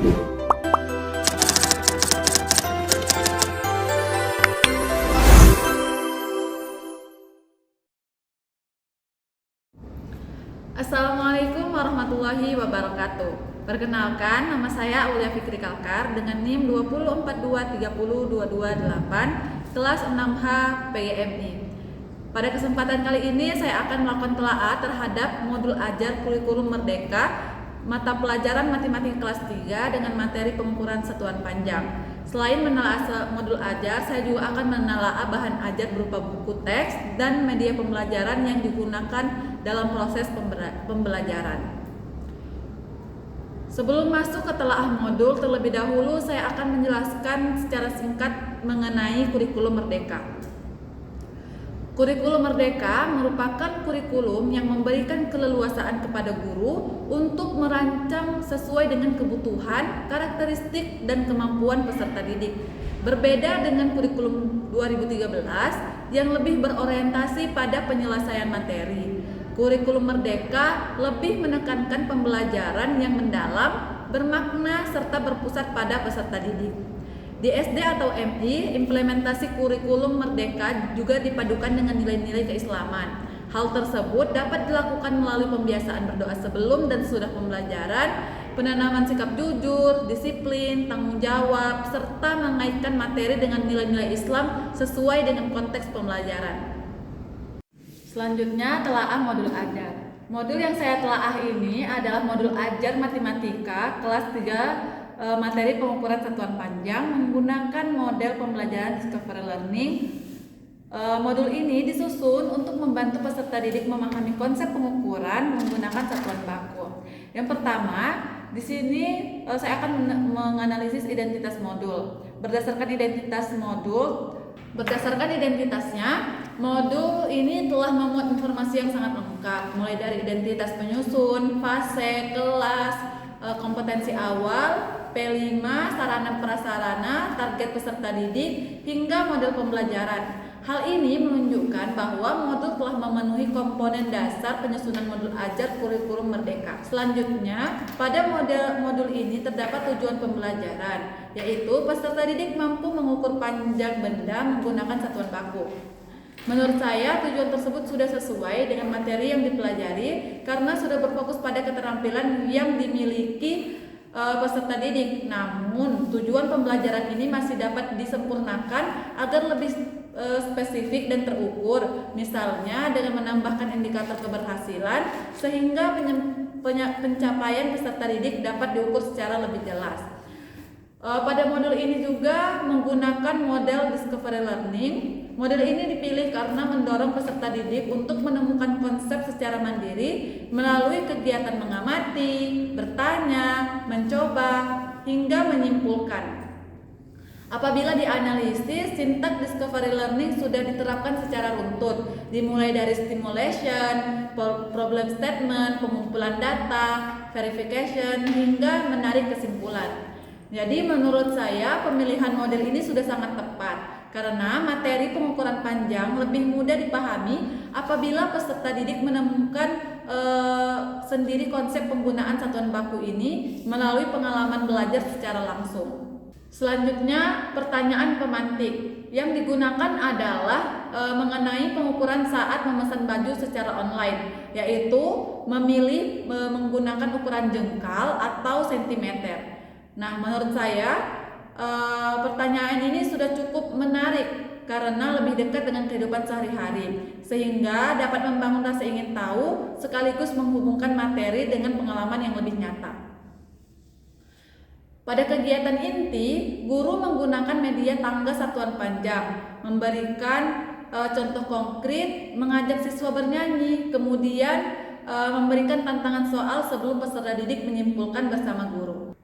Assalamualaikum warahmatullahi wabarakatuh. Perkenalkan, nama saya Aulia Fikri Kalkar dengan NIM 204230228 kelas 6H PGMI. Pada kesempatan kali ini saya akan melakukan telaah terhadap modul ajar kurikulum Merdeka mata pelajaran matematika kelas 3 dengan materi pengukuran satuan panjang. Selain menelaah modul ajar, saya juga akan menelaah bahan ajar berupa buku teks dan media pembelajaran yang digunakan dalam proses pembelajaran. Sebelum masuk ke telaah modul, terlebih dahulu saya akan menjelaskan secara singkat mengenai kurikulum Merdeka. Kurikulum Merdeka merupakan kurikulum yang memberikan keleluasaan kepada guru untuk merancang sesuai dengan kebutuhan, karakteristik, dan kemampuan peserta didik. Berbeda dengan kurikulum 2013 yang lebih berorientasi pada penyelesaian materi. Kurikulum Merdeka lebih menekankan pembelajaran yang mendalam, bermakna, serta berpusat pada peserta didik. Di SD atau MI, implementasi kurikulum Merdeka juga dipadukan dengan nilai-nilai keislaman. Hal tersebut dapat dilakukan melalui pembiasaan berdoa sebelum dan sesudah pembelajaran, penanaman sikap jujur, disiplin, tanggung jawab, serta mengaitkan materi dengan nilai-nilai Islam sesuai dengan konteks pembelajaran. Selanjutnya, telaah modul ajar. Modul yang saya telaah ini adalah modul ajar matematika kelas 3 materi pengukuran satuan panjang menggunakan model pembelajaran Discovery Learning. Modul ini disusun untuk membantu peserta didik memahami konsep pengukuran menggunakan satuan baku. Yang pertama, di sini saya akan menganalisis identitas modul. Berdasarkan identitasnya, modul ini telah memuat informasi yang sangat lengkap, mulai dari identitas penyusun, fase, kelas, kompetensi awal, P5, sarana prasarana, target peserta didik, hingga model pembelajaran. Hal ini menunjukkan bahwa modul telah memenuhi komponen dasar penyusunan modul ajar kurikulum Merdeka. Selanjutnya, pada modul ini terdapat tujuan pembelajaran, yaitu peserta didik mampu mengukur panjang benda menggunakan satuan baku. Menurut saya, tujuan tersebut sudah sesuai dengan materi yang dipelajari karena sudah berfokus pada keterampilan yang dimiliki peserta didik. Namun, tujuan pembelajaran ini masih dapat disempurnakan agar lebih spesifik dan terukur, misalnya dengan menambahkan indikator keberhasilan sehingga pencapaian peserta didik dapat diukur secara lebih jelas. Pada modul ini juga menggunakan model Discovery Learning. Model ini dipilih karena mendorong peserta didik untuk menemukan konsep secara mandiri melalui kegiatan mengamati, bertanya, mencoba, hingga menyimpulkan. Apabila dianalisis, sintak Discovery Learning sudah diterapkan secara runtut, dimulai dari stimulation, problem statement, pengumpulan data, verification, hingga menarik kesimpulan. Jadi menurut saya pemilihan model ini sudah sangat tepat karena materi pengukuran panjang lebih mudah dipahami apabila peserta didik menemukan sendiri konsep penggunaan satuan baku ini melalui pengalaman belajar secara langsung. Selanjutnya, pertanyaan pemantik yang digunakan adalah mengenai pengukuran saat memesan baju secara online, yaitu memilih menggunakan ukuran jengkal atau sentimeter. Nah, menurut saya pertanyaan ini sudah cukup menarik karena lebih dekat dengan kehidupan sehari-hari, sehingga dapat membangun rasa ingin tahu sekaligus menghubungkan materi dengan pengalaman yang lebih nyata. Pada kegiatan inti, guru menggunakan media tangga satuan panjang, memberikan contoh konkret, mengajak siswa bernyanyi, kemudian memberikan tantangan soal sebelum peserta didik menyimpulkan bersama guru.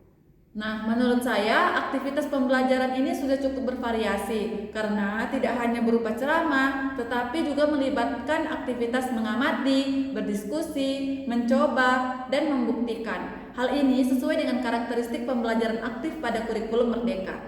Nah, menurut saya aktivitas pembelajaran ini sudah cukup bervariasi karena tidak hanya berupa ceramah, tetapi juga melibatkan aktivitas mengamati, berdiskusi, mencoba, dan membuktikan. Hal ini sesuai dengan karakteristik pembelajaran aktif pada kurikulum Merdeka.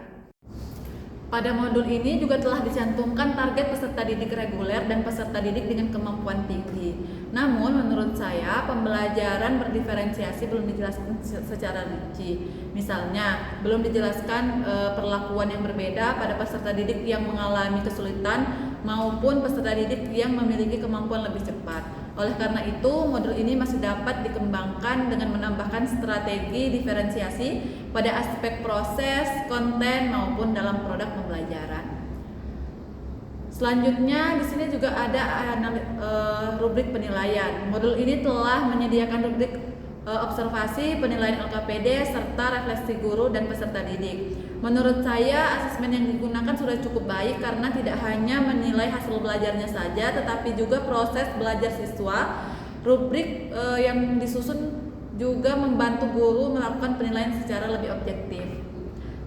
Pada modul ini juga telah dicantumkan target peserta didik reguler dan peserta didik dengan kemampuan tinggi. Namun menurut saya pembelajaran berdiferensiasi belum dijelaskan secara rinci. Misalnya belum dijelaskan perlakuan yang berbeda pada peserta didik yang mengalami kesulitan maupun peserta didik yang memiliki kemampuan lebih cepat. Oleh karena itu, modul ini masih dapat dikembangkan dengan menambahkan strategi diferensiasi pada aspek proses, konten maupun dalam produk pembelajaran. Selanjutnya di sini juga ada rubrik penilaian. Modul ini telah menyediakan rubrik observasi, penilaian LKPD, serta refleksi guru dan peserta didik. Menurut saya asesmen yang digunakan sudah cukup baik karena tidak hanya menilai hasil belajarnya saja, tetapi juga proses belajar siswa. Rubrik yang disusun juga membantu guru melakukan penilaian secara lebih objektif.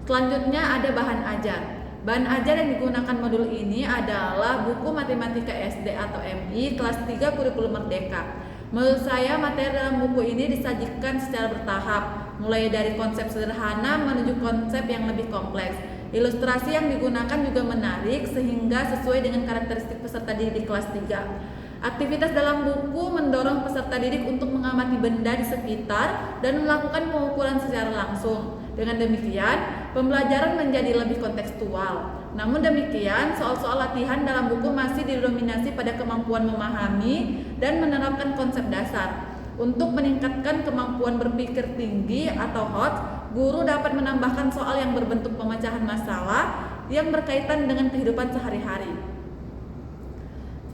Selanjutnya ada bahan ajar. Bahan ajar yang digunakan modul ini adalah buku Matematika SD atau MI kelas 3 Kurikulum Merdeka. Menurut saya materi dalam buku ini disajikan secara bertahap, mulai dari konsep sederhana menuju konsep yang lebih kompleks. Ilustrasi yang digunakan juga menarik sehingga sesuai dengan karakteristik peserta didik kelas 3. Aktivitas dalam buku mendorong peserta didik untuk mengamati benda di sekitar dan melakukan pengukuran secara langsung. Dengan demikian, pembelajaran menjadi lebih kontekstual. Namun demikian, soal-soal latihan dalam buku masih didominasi pada kemampuan memahami dan menerapkan konsep dasar. Untuk meningkatkan kemampuan berpikir tinggi atau HOT, guru dapat menambahkan soal yang berbentuk pemecahan masalah yang berkaitan dengan kehidupan sehari-hari.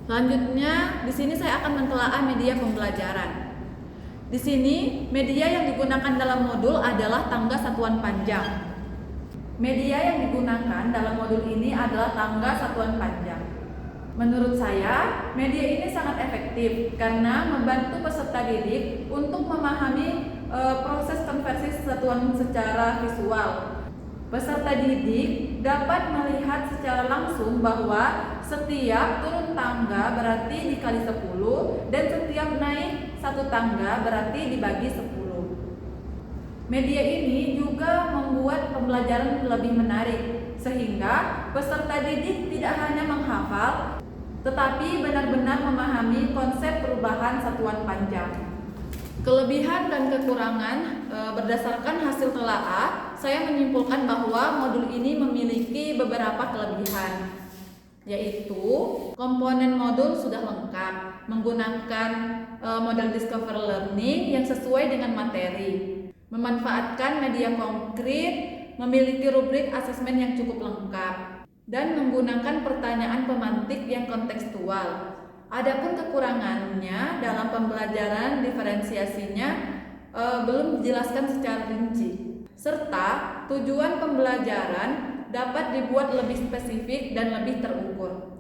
Selanjutnya, di sini saya akan mentelaah media pembelajaran. Di sini, media yang digunakan dalam modul adalah tangga satuan panjang. Media yang digunakan dalam modul ini adalah tangga satuan panjang. Menurut saya, media ini sangat efektif karena membantu peserta didik untuk memahami proses konversi satuan secara visual. Peserta didik dapat melihat secara langsung bahwa setiap turun tangga berarti dikali 10 dan setiap naik satu tangga berarti dibagi 10. Media ini juga membuat pembelajaran lebih menarik sehingga peserta didik tidak hanya menghafal tetapi benar-benar memahami konsep perubahan satuan panjang. Kelebihan dan kekurangan berdasarkan hasil telaah, saya menyimpulkan bahwa modul ini memiliki beberapa kelebihan, yaitu komponen modul sudah lengkap, menggunakan model Discover Learning yang sesuai dengan materi, memanfaatkan media konkret, memiliki rubrik asesmen yang cukup lengkap, dan menggunakan pertanyaan pemantik yang kontekstual. Adapun kekurangannya dalam pembelajaran diferensiasinya belum dijelaskan secara rinci, serta tujuan pembelajaran dapat dibuat lebih spesifik dan lebih terukur.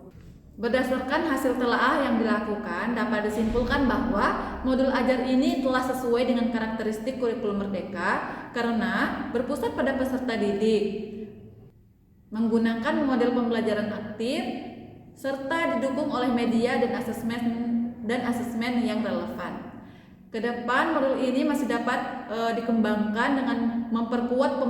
Berdasarkan hasil telaah yang dilakukan, dapat disimpulkan bahwa modul ajar ini telah sesuai dengan karakteristik kurikulum merdeka karena berpusat pada peserta didik, menggunakan model pembelajaran aktif, serta didukung oleh media dan asesmen yang relevan. Kedepan modul ini masih dapat dikembangkan dengan memperkuat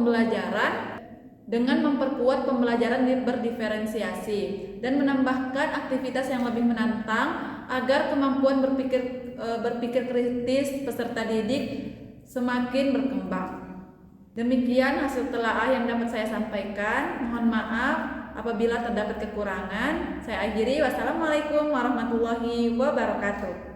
pembelajaran berdiferensiasi dan menambahkan aktivitas yang lebih menantang agar kemampuan berpikir kritis peserta didik semakin berkembang. Demikian hasil telaah yang dapat saya sampaikan. Mohon maaf apabila terdapat kekurangan. Saya akhiri. Wassalamualaikum warahmatullahi wabarakatuh.